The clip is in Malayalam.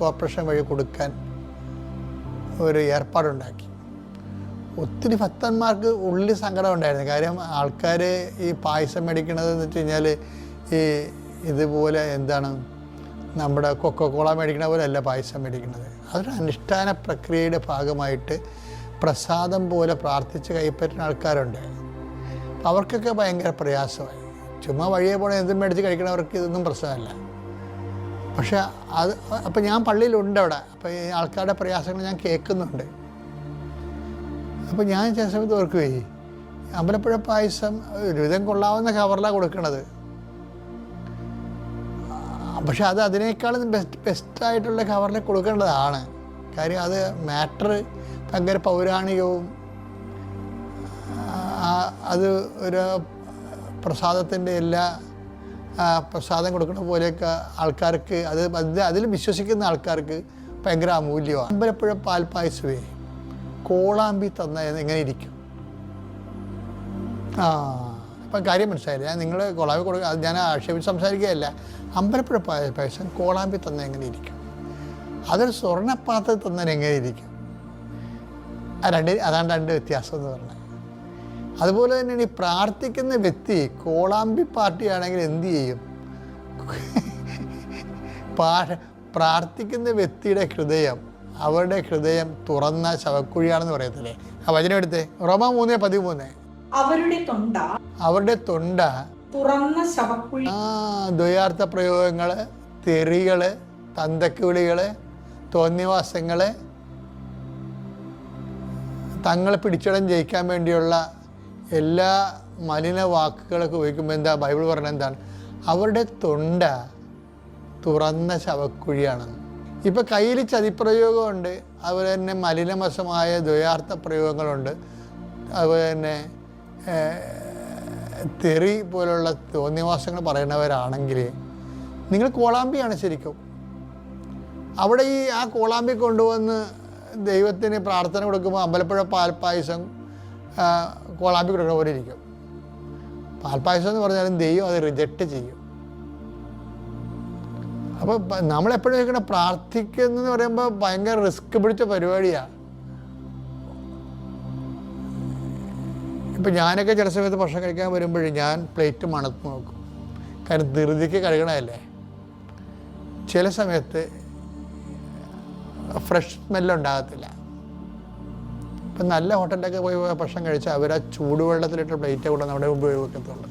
കോർപ്പറേഷൻ വഴി കൊടുക്കാൻ ഒരു ഏർപ്പാടുണ്ടാക്കി. ഒത്തിരി ഭക്തന്മാർക്ക് ഉള്ളിൽ സങ്കടം ഉണ്ടായിരുന്നു. കാര്യം ആൾക്കാർ ഈ പായസം മേടിക്കണതെന്ന് വെച്ച് കഴിഞ്ഞാൽ ഇതുപോലെ നമ്മുടെ കൊക്കക്കോള മേടിക്കണ പോലെ അല്ല പായസം മേടിക്കുന്നത്. അതൊരു അനുഷ്ഠാന പ്രക്രിയയുടെ ഭാഗമായിട്ട് പ്രസാദം പോലെ പ്രാർത്ഥിച്ച് കൈപ്പറ്റുന്ന ആൾക്കാരുണ്ട്. അവർക്കൊക്കെ ഭയങ്കര പ്രയാസമായി. ചുമ്മാ വഴിയെ പോണ എന്തും മേടിച്ച് കഴിക്കണവർക്ക് ഇതൊന്നും പ്രശ്നമല്ല. പക്ഷെ അപ്പം ഞാൻ പള്ളിയിലുണ്ട് അവിടെ. അപ്പോൾ ഈ ആൾക്കാരുടെ പ്രയാസങ്ങൾ ഞാൻ കേൾക്കുന്നുണ്ട്. അപ്പോൾ ഞാൻ ചില സമയത്ത് ഓർക്കുകയെ അമ്പലപ്പുഴ പായസം ഒരുവിധം കൊള്ളാവുന്ന കവറിലാണ് കൊടുക്കണത്. പക്ഷെ അത് അതിനേക്കാളും ബെസ്റ്റായിട്ടുള്ള കവറിൽ കൊടുക്കേണ്ടതാണ്. കാര്യം അത് മാറ്റർ ഭയങ്കര പൗരാണികവും അത് ഒരു പ്രസാദത്തിൻ്റെ എല്ലാ പ്രസാദം കൊടുക്കുന്ന പോലെയൊക്കെ ആൾക്കാർക്ക് അതിൽ വിശ്വസിക്കുന്ന ആൾക്കാർക്ക് ഭയങ്കര അമൂല്യമാണ്. അമ്പലപ്പുഴ പാൽപ്പായസമേ കോളാമ്പി തന്ന എങ്ങനെ ഇരിക്കും? അപ്പം കാര്യം മനസ്സിലായില്ല. നിങ്ങൾ കോളാമ്പി കൊടുക്കുക, അത് ഞാൻ ആക്ഷേപിച്ച് സംസാരിക്കുകയല്ല. അമ്പലപ്പുഴ പായസം കോളാമ്പി തന്ന എങ്ങനെ ഇരിക്കും? അതൊരു സ്വർണ്ണപ്പാത്രത്തിൽ തന്നാൽ എങ്ങനെ ഇരിക്കും? അതാണ് രണ്ട് വ്യത്യാസം എന്ന് പറഞ്ഞത്. അതുപോലെ തന്നെയാണ് ഈ പ്രാർത്ഥിക്കുന്ന വ്യക്തി കോളാമ്പി പാർട്ടിയാണെങ്കിൽ എന്തു ചെയ്യും? പ്രാർത്ഥിക്കുന്ന വ്യക്തിയുടെ ഹൃദയം, അവരുടെ ഹൃദയം തുറന്ന ശവക്കുഴിയാണെന്ന് പറയത്തില്ലേ? ആ വചനം എടുത്തേ, റോമ 3:13. അവരുടെ തൊണ്ട തുറന്ന ശവക്കുഴി. ദ്വയാർത്ഥ പ്രയോഗങ്ങള്, തെറികള്, തന്തക്കുവിളികള്, തോന്നിവാസങ്ങള്, തങ്ങളെ പിടിച്ചിടം ജയിക്കാൻ വേണ്ടിയുള്ള എല്ലാ മലിന വാക്കുകളൊക്കെ ഉപയോഗിക്കുമ്പോൾ ബൈബിൾ പറഞ്ഞത് എന്താണ്? അവരുടെ തൊണ്ട തുറന്ന ശവക്കുഴിയാണെന്ന്. ഇപ്പം കയ്യിൽ ചതിപ്രയോഗമുണ്ട്, അതുപോലെ തന്നെ മലിനമസമായ ദ്വയാർത്ഥ പ്രയോഗങ്ങളുണ്ട്, അതുപോലെ തന്നെ തെറി പോലുള്ള തോന്നിവാസങ്ങൾ പറയുന്നവരാണെങ്കിൽ നിങ്ങൾ കോളാമ്പിയാണ് ശരിക്കും. അവിടെ ആ കോളാമ്പി കൊണ്ടുവന്ന് ദൈവത്തിന് പ്രാർത്ഥന കൊടുക്കുമ്പോൾ അമ്പലപ്പുഴ പാൽപ്പായസം കോളാമ്പി കൊടുക്കുന്ന പോലെ ഇരിക്കും. പാൽപ്പായസം എന്ന് പറഞ്ഞാലും ദൈവം അത് റിജക്റ്റ് ചെയ്യും. അപ്പോൾ നമ്മളെപ്പോഴും ചോദിക്കണം, പ്രാർത്ഥിക്കുന്നതെന്ന് പറയുമ്പോൾ ഭയങ്കര റിസ്ക് പിടിച്ച പരിപാടിയാണ്. ഇപ്പം ഞാനൊക്കെ ചില സമയത്ത് ഭക്ഷണം കഴിക്കാൻ വരുമ്പോഴേ ഞാൻ പ്ലേറ്റ് മണത്ത് നോക്കും. കാരണം ധൃതിക്ക് കഴുകണമല്ലേ. ചില സമയത്ത് ഫ്രഷ് സ്മെല്ലുണ്ടാകത്തില്ല. ഇപ്പം നല്ല ഹോട്ടലിലൊക്കെ പോയി ഭക്ഷണം കഴിച്ചാൽ അവർ ആ ചൂടുവെള്ളത്തിലിട്ട് പ്ലേറ്റ് കൂടെ നമ്മുടെ മുമ്പ് വെക്കത്തുള്ളൂ.